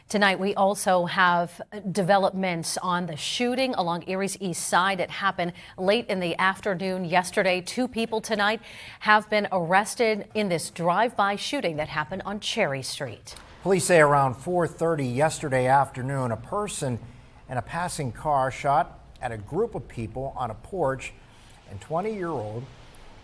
Tonight, we also have developments on the shooting along Erie's east side. It happened late in the afternoon yesterday. 2 people tonight have been arrested in this drive-by shooting that happened on Cherry Street. Police say around 4:30 yesterday afternoon, a person in a passing car shot at a group of people on a porch, and 20-year-old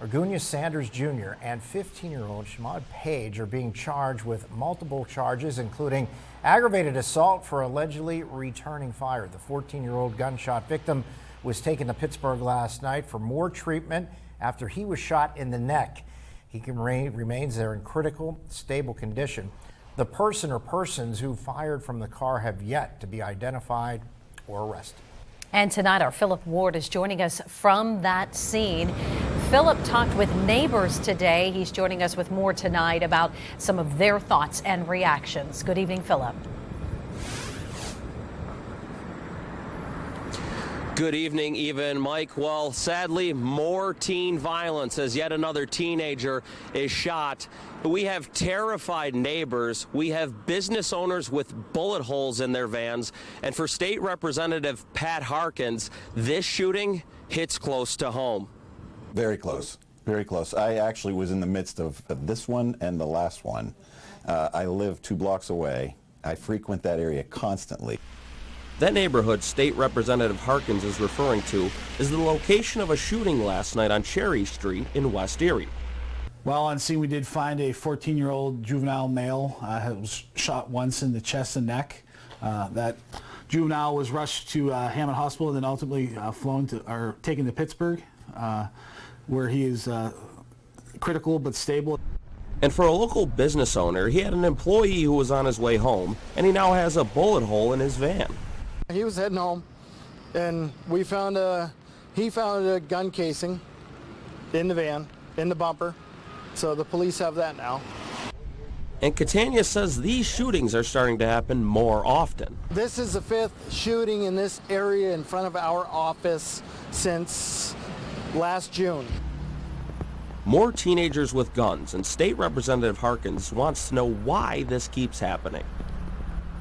Argunia Sanders Jr. and 15-year-old Shemad Page are being charged with multiple charges, including aggravated assault for allegedly returning fire. The 14-year-old gunshot victim was taken to Pittsburgh last night for more treatment after he was shot in the neck. He remains there in critical, stable condition. The person or persons who fired from the car have yet to be identified or arrested. And tonight, our Philip Ward is joining us from that scene. Philip talked with neighbors today. He's joining us with more tonight about some of their thoughts and reactions. Good evening, Philip. Good evening, Eva and Mike. Well, sadly, more teen violence as yet another teenager is shot. We have terrified neighbors. We have business owners with bullet holes in their vans. And for State Representative Pat Harkins, this shooting hits close to home. Very close. Very close. I actually was in the midst of this one and the last one. I live 2 blocks away. I frequent that area constantly. That neighborhood State Representative Harkins is referring to is the location of a shooting last night on Cherry Street in West Erie. Well, on scene we did find a 14-year-old juvenile male who was shot once in the chest and neck. That juvenile was rushed to Hammond Hospital and then ultimately taken to Pittsburgh, where he is critical but stable. And for a local business owner, he had an employee who was on his way home, and he now has a bullet hole in his van. He was heading home, and he found a gun casing in the van, in the bumper. So the police have that now. And Catania says these shootings are starting to happen more often. This is the 5th shooting in this area in front of our office since last June. More teenagers with guns, and State Representative Harkins wants to know why this keeps happening.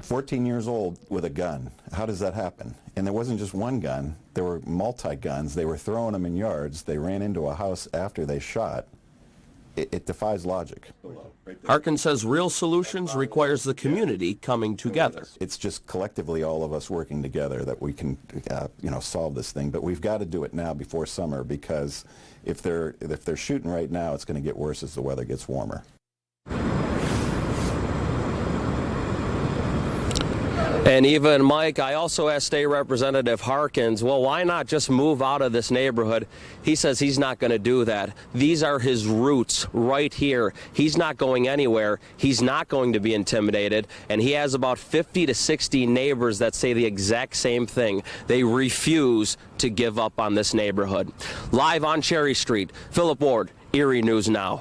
14 years old with a gun. How does that happen? And there wasn't just one gun. There were multi-guns. They were throwing them in yards. They ran into a house after they shot. It defies logic. Harkins says real solutions requires the community coming together. It's just collectively all of us working together that we can, solve this thing. But we've got to do it now before summer, because if they're shooting right now, it's going to get worse as the weather gets warmer. And Eva and Mike, I also asked State Representative Harkins, well, why not just move out of this neighborhood? He says he's not going to do that. These are his roots right here. He's not going anywhere. He's not going to be intimidated. And he has about 50 to 60 neighbors that say the exact same thing. They refuse to give up on this neighborhood. Live on Cherry Street, Philip Ward, Erie News Now.